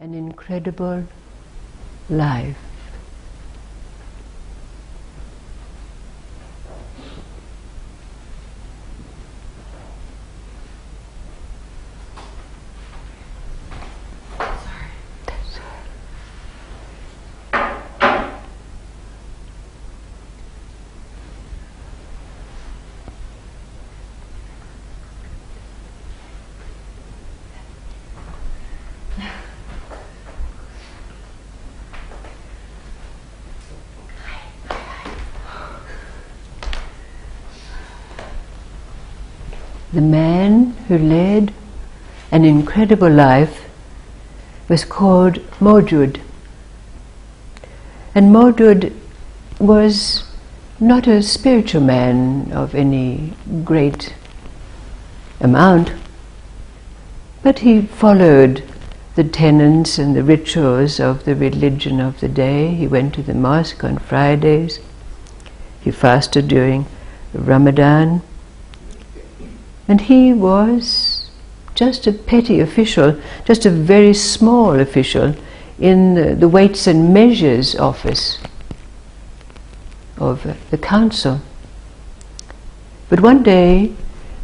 an incredible life. The man who led an incredible life was called Mawjud. And Mawjud was not a spiritual man of any great amount, but he followed the tenets and the rituals of the religion of the day. He went to the mosque on Fridays. He fasted during Ramadan. And he was just a petty official, just a very small official in the Weights and Measures office of the council. But one day,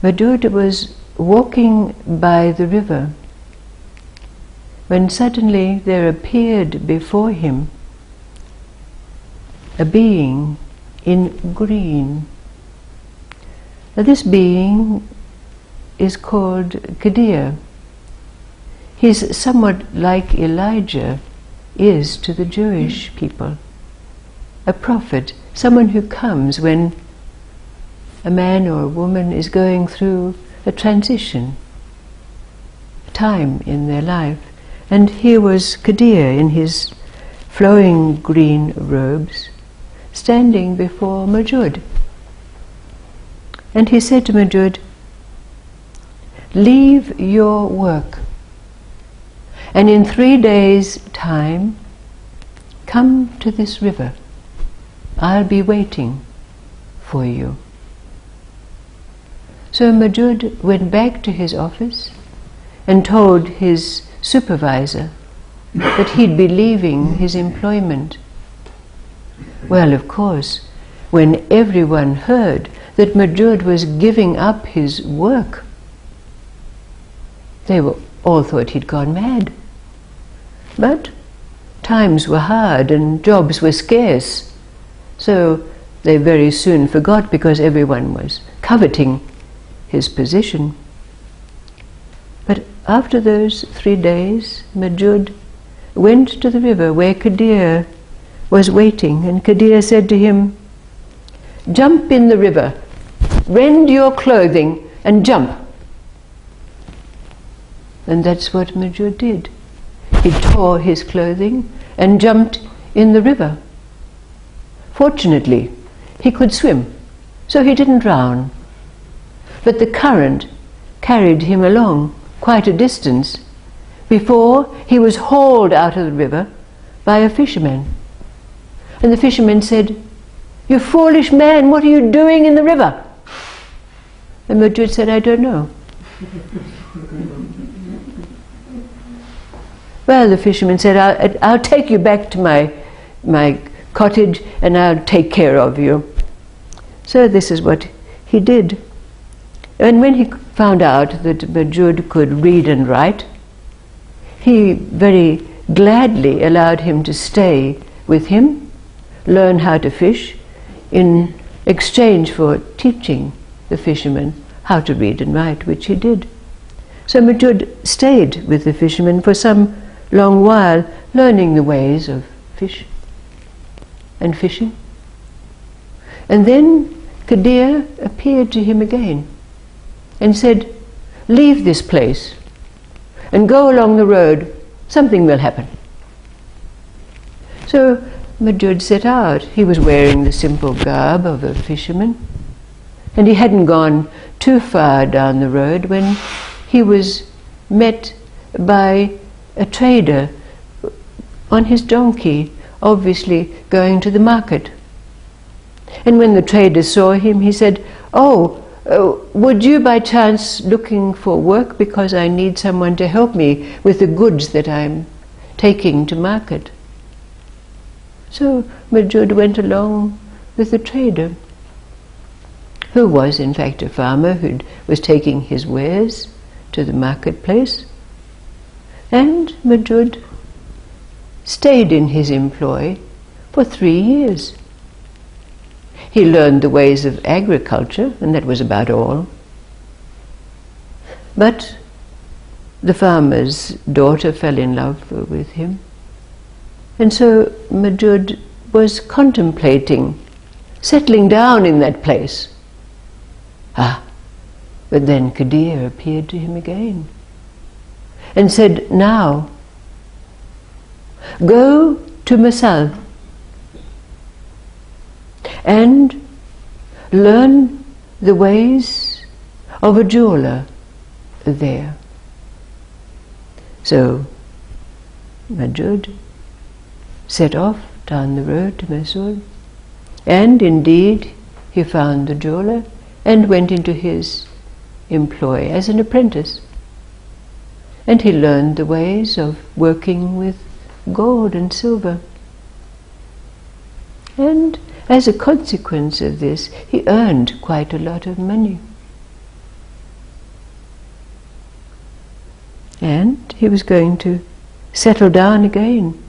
Mawjud was walking by the river when suddenly there appeared before him a being in green. Now this being is called Qadir. He's somewhat like Elijah is to the Jewish people. A prophet, someone who comes when a man or a woman is going through a transition, a time in their life. And here was Qadir in his flowing green robes, standing before Mawjud. And he said to Mawjud, "Leave your work, and in 3 days' time, come to this river. I'll be waiting for you." So Mawjud went back to his office and told his supervisor that he'd be leaving his employment. Well, of course, when everyone heard that Mawjud was giving up his work, they all thought he'd gone mad. But times were hard and jobs were scarce, so they very soon forgot, because everyone was coveting his position. But after those 3 days, Mawjud went to the river where Qadir was waiting, and Qadir said to him, "Jump in the river, rend your clothing and jump." And that's what Mawjud did. He tore his clothing and jumped in the river. Fortunately, he could swim, so he didn't drown. But the current carried him along quite a distance before he was hauled out of the river by a fisherman. And the fisherman said, "You foolish man, what are you doing in the river?" And Mawjud said, "I don't know." Well, the fisherman said, I'll take you back to my cottage and I'll take care of you." So this is what he did. And when he found out that Mawjud could read and write, he very gladly allowed him to stay with him, learn how to fish, in exchange for teaching the fisherman how to read and write, which he did. So Mawjud stayed with the fisherman for some long while, learning the ways of fish and fishing. And then Qadir appeared to him again and said, "Leave this place and go along the road, something will happen." So Mawjud set out. He was wearing the simple garb of a fisherman, and he hadn't gone too far down the road when he was met by a trader on his donkey, obviously going to the market. And when the trader saw him, he said, "Oh, would you by chance looking for work, because I need someone to help me with the goods that I'm taking to market. So Majud went along with the trader, who was in fact a farmer who was taking his wares to the marketplace. And Majud stayed in his employ for 3 years. He learned the ways of agriculture, and that was about all. But the farmer's daughter fell in love with him, and so Majud was contemplating settling down in that place. But then Kadir appeared to him again and said, "Now, go to Masal and learn the ways of a jeweler there." So Majud set off down the road to Mysore, and indeed he found the jeweler and went into his employ as an apprentice. And he learned the ways of working with gold and silver. And as a consequence of this, he earned quite a lot of money. And he was going to settle down again.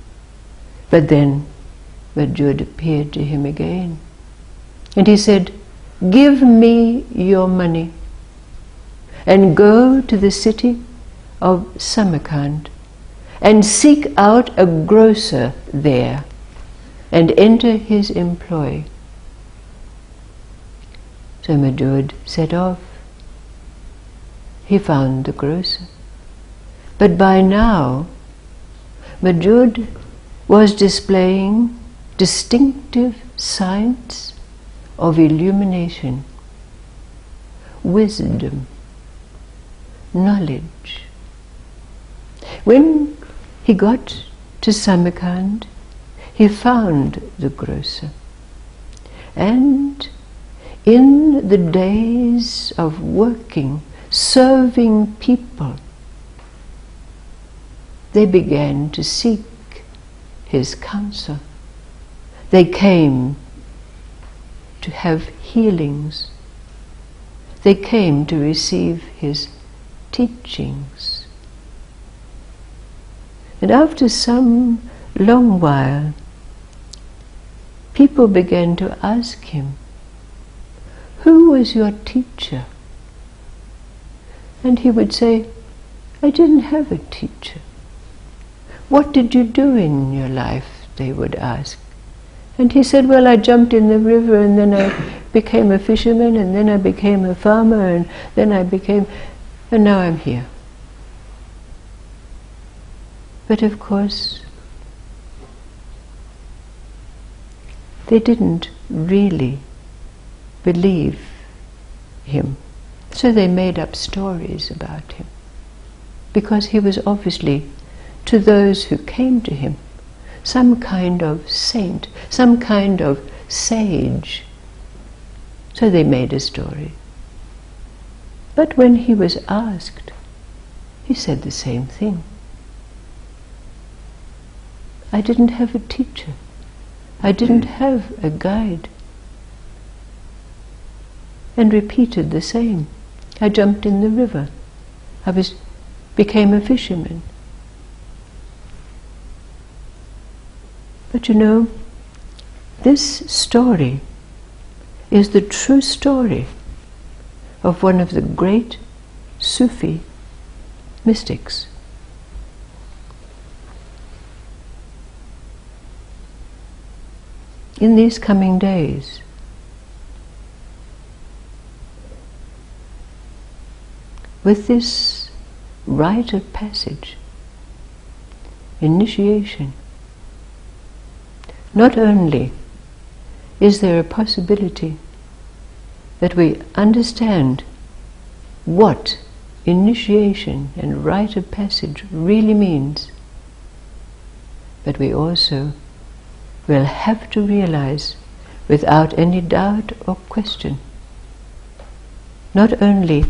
But then Majud appeared to him again. And he said, "Give me your money and go to the city of Samarkand and seek out a grocer there and enter his employ." So Majud set off. He found the grocer. But by now, Majud was displaying distinctive signs of illumination, wisdom, knowledge. When he got to Samarkand, he found the grocer. And in the days of working, serving people, they began to seek his counsel. They came to have healings. They came to receive his teachings. And after some long while, people began to ask him, "Who was your teacher?" And he would say, "I didn't have a teacher." "What did you do in your life?" they would ask. And he said, "Well, I jumped in the river, and then I became a fisherman, and then I became a farmer, and then and now I'm here." But of course, they didn't really believe him. So they made up stories about him, because he was obviously, to those who came to him, some kind of saint, some kind of sage. So they made a story. But when he was asked, he said the same thing. "I didn't have a teacher. I didn't have a guide." And repeated the same. "I jumped in the river. Became a fisherman." But you know, this story is the true story of one of the great Sufi mystics. In these coming days, with this rite of passage, initiation, not only is there a possibility that we understand what initiation and rite of passage really means, but we also will have to realize, without any doubt or question, not only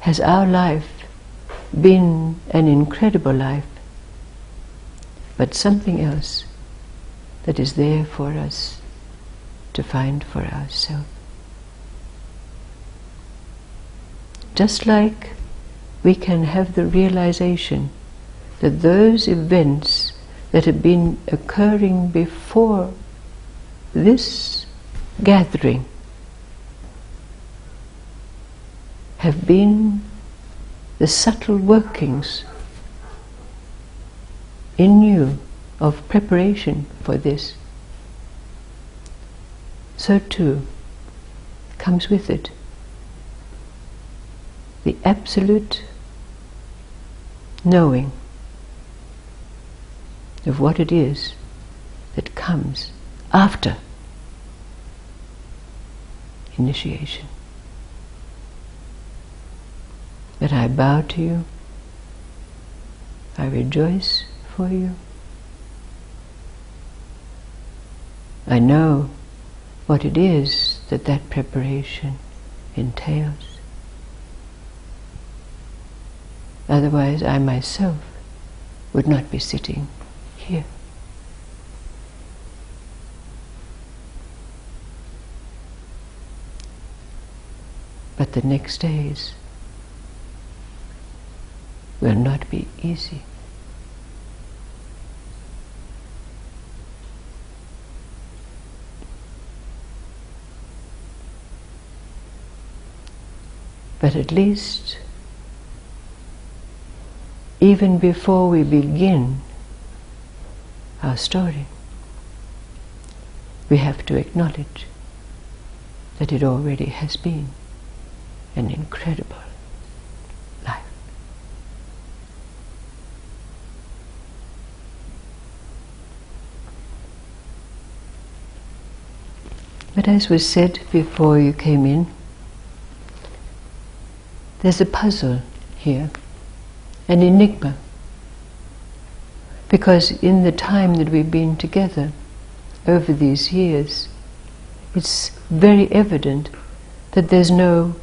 has our life been an incredible life, but something else that is there for us to find for ourselves. Just like we can have the realization that those events that have been occurring before this gathering have been the subtle workings in you of preparation for this, so too comes with it the absolute knowing of what it is that comes after initiation. That I bow to you, I rejoice for you, I know what it is that that preparation entails. Otherwise, I myself would not be sitting here. But the next days will not be easy. But at least, even before we begin our story, we have to acknowledge that it already has been an incredible life. But as was said before you came in, there's a puzzle here, an enigma, because in the time that we've been together over these years, it's very evident that there's no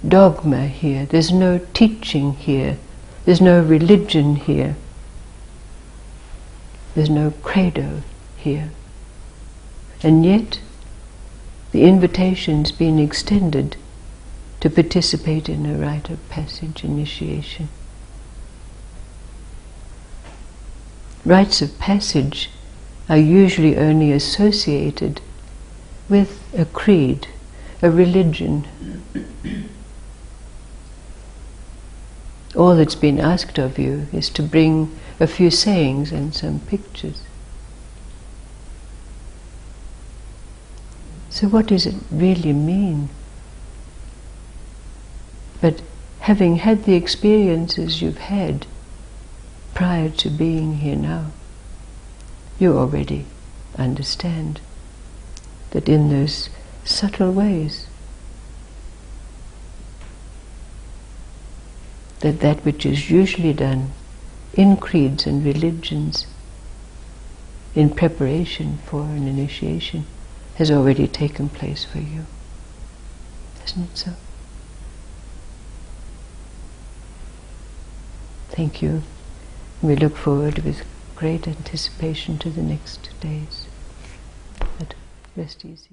dogma here, there's no teaching here, there's no religion here, there's no credo here. And yet, the invitation's been extended to participate in a rite of passage initiation. Rites of passage are usually only associated with a creed, a religion. All that's been asked of you is to bring a few sayings and some pictures. So what does it really mean? But having had the experiences you've had prior to being here now, you already understand that in those subtle ways, that which is usually done in creeds and religions in preparation for an initiation has already taken place for you. Isn't it so? Thank you. We look forward with great anticipation to the next days. But rest easy.